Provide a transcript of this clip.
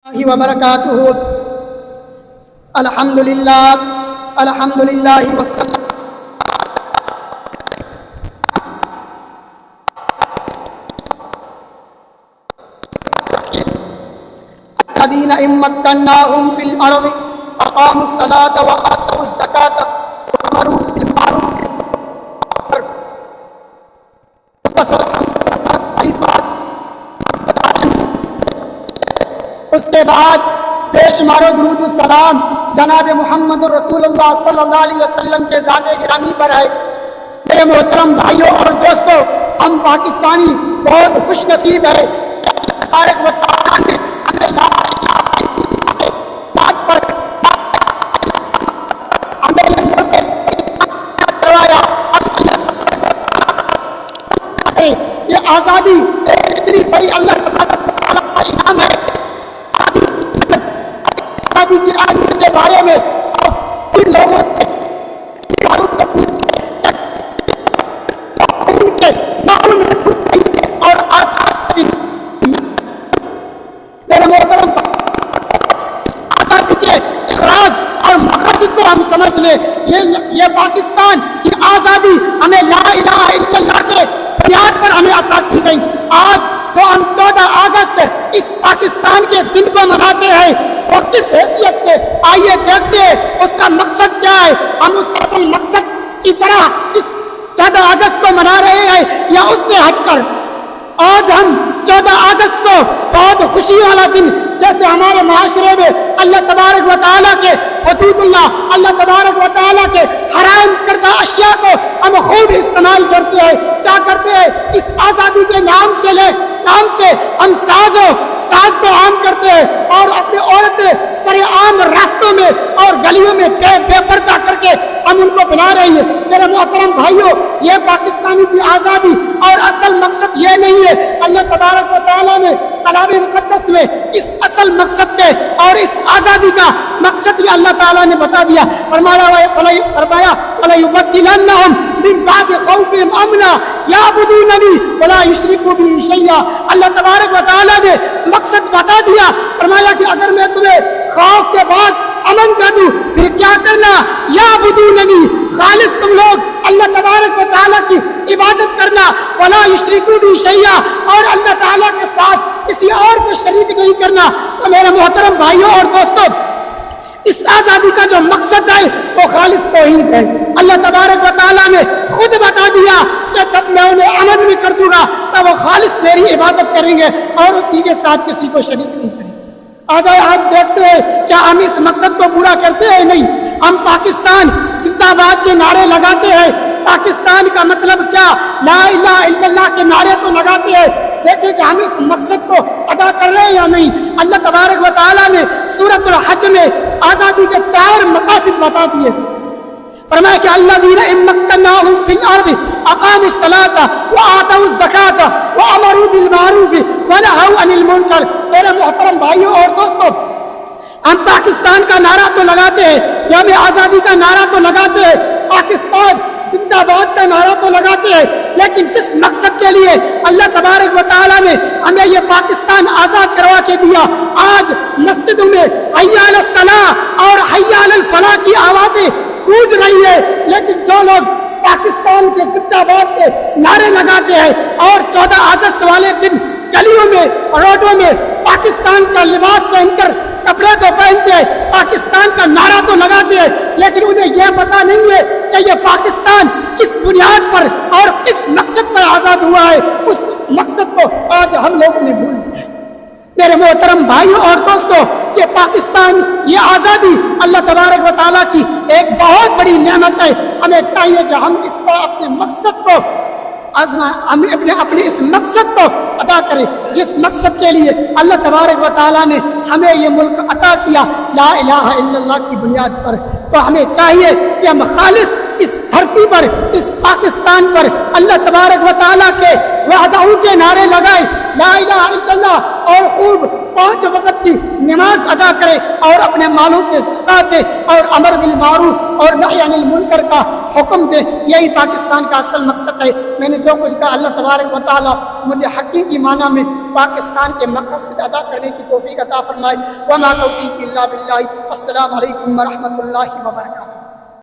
وبرکاتہ الحمدللہ والصلاة الذین ان مکناہم فی الارض اقاموا الصلاة وآتوا الزکاة وامروا بالمعروف اس کے بعد بے شمار و درود السلام جناب محمد رسول اللہ صلی اللہ علیہ وسلم کے ذات گرامی پر ہے۔ میرے محترم بھائیوں اور دوستوں، ہم پاکستانی بہت خوش نصیب ہے۔ تبارک و تعالیٰ نے ہمیں یہ آزادی اتنی بڑی اللہ تعالیٰ کا انعام ہے۔ آزادی کی اہمیت کے بارے میں ان لوگوں سے اور آزادی میرے محترم آزادی کے اخراج اور مقاصد کو ہم سمجھ لیں۔ یہ پاکستان کی آزادی ہمیں لا الہ الا اللہ کے بنیاد پر ہمیں عطا کی گئی۔ آج جو ہم 14 اگست اس پاکستان کے دن کو مناتے ہیں اور کس حیثیت سے، آئیے دیکھتے ہیں اس کا مقصد کیا ہے۔ ہم اس اصل مقصد کی طرح اس 14 اگست کو منا رہے ہیں یا اس سے ہٹ کر؟ آج ہم 14 اگست کو بہت خوشی والا دن، جیسے ہمارے معاشرے میں اللہ تبارک و تعالیٰ کے حدود اللہ تبارک و تعالیٰ کے حرام کردہ اشیاء کو ہم خوب استعمال کرتے ہیں۔ کیا کرتے ہیں؟ اس آزادی کے نام سے ہم ساز کو عام کرتے ہیں اور اپنے عورتیں سر عام راستوں میں اور گلیوں میں بے پردہ کر کے ہم ان کو بلا رہی ہیں۔ میرے محترم بھائیوں، یہ پاکستانی کی آزادی اور اصل مقصد یہ نہیں ہے۔ اللہ تبارک و تعالیٰ نے کلام مقدس میں اس اصل مقصد کے اور اس آزادی کا مقصد بھی اللہ تعالیٰ نے بتا دیا۔ فرمایا وَلَيُبَدِّلَنَّهُمْ مِنْ بَعْدِ خَوْفِهِمْ أَمْنًا يَعْبُدُونَنِي وَلَا يُشْرِكُوا بِي شَيْئًا۔ اللہ تبارک و تعالیٰ نے مقصد بتا دیا۔ فرمایا کہ اگر میں تمہیں خوف کے بعد امن کر دوں، پھر کیا کرنا؟ یعبدوننی، خالص تم لوگ اللہ تبارک و تعالیٰ کی عبادت کرنا، ولا یشرکوا بی شیئا، اور اللہ تعالیٰ کے ساتھ کسی اور کو شریک نہیں کرنا۔ تو میرے محترم بھائیوں اور دوستوں، اس آزادی کا جو مقصد ہے وہ خالص توحید ہے۔ اللہ تبارک و تعالیٰ نے خود بتا دیا کہ جب میں انہیں امن میں کر دوں گا تو وہ خالص میری عبادت کریں گے اور اسی کے ساتھ کسی کو شریک نہیں کریں گے۔ آج دیکھتے ہیں کیا ہم اس مقصد کو پورا کرتے ہیں؟ نہیں۔ ہم پاکستان زندہ باد کے نعرے لگاتے ہیں۔ پاکستان کا مطلب کیا؟ لا الہ الا اللہ کے نعرے تو لگاتے ہیں، دیکھیں کہ ہم اس مقصد کو ادا کر رہے ہیں یا نہیں۔ اللہ تبارک و تعالیٰ نے سورۃ الحج میں آزادی کے 4 مقاصد بتا دیے۔ فرمایا کہ الذین ان مکناہم فی الارض اقاموا الصلاۃ وآتوا الزکاۃ وامروا بالمعروف ونہوا عن المنکر۔ میرے محترم بھائیوں اور دوستوں، ہم پاکستان کا نعرہ تو لگاتے ہیں، یوم آزادی کا نعرہ تو لگاتے ہیں، پاکستان زندہ باد کا نعرہ تو لگاتے ہیں، لیکن جس مقصد کے لیے اللہ تبارک و تعالیٰ نے ہمیں یہ پاکستان آزاد کروا کے دیا، آج مسجدوں میں حی علی الصلاۃ اور حی علی الفلاح کی آوازیں گونج رہی ہے، لیکن جو لوگ پاکستان کے زندہ باد کے نعرے لگاتے ہیں اور 14 اگست والے دن گلیوں میں روڈوں میں پاکستان کا لباس پہن کر کپڑے تو پہنتے ہیں، پاکستان کا نعرہ تو لگاتے ہیں، لیکن انہیں یہ پتا نہیں ہے کہ یہ پاکستان کس بنیاد پر اور کس مقصد پر آزاد ہوا ہے۔ اس مقصد کو آج ہم لوگوں نے بھول دیا ہے۔ میرے محترم بھائیوں اور دوستوں، یہ پاکستان، یہ آزادی اللہ تبارک و تعالیٰ کی ایک بہت بڑی نعمت ہے۔ ہمیں چاہیے کہ ہم اس پر اپنے مقصد کو ہم اپنے اس مقصد کو ادا کریں جس مقصد کے لیے اللہ تبارک و تعالیٰ نے ہمیں یہ ملک عطا کیا، لا الہ الا اللہ کی بنیاد پر۔ تو ہمیں چاہیے کہ ہم خالص اس دھرتی پر، اس پاکستان پر اللہ تبارک و تعالیٰ کے وعدوں کے نعرے لگائیں، لا الہ الا اللہ، اور خوب 5 وقت کی نماز ادا کرے اور اپنے مالوں سے زکات دے اور امر بالمعروف اور نہی عن المنکر کا حکم دے. یہی پاکستان کا اصل مقصد ہے. میں نے جو کچھ کہا اللہ تبارک و تعالی مجھے حقیقی معنی میں پاکستان کے مقصد ادا کرنے کی توفیق عطا فرمائے. وما توفیقی الا باللہ. السلام علیکم ورحمۃ اللہ وبرکاتہ.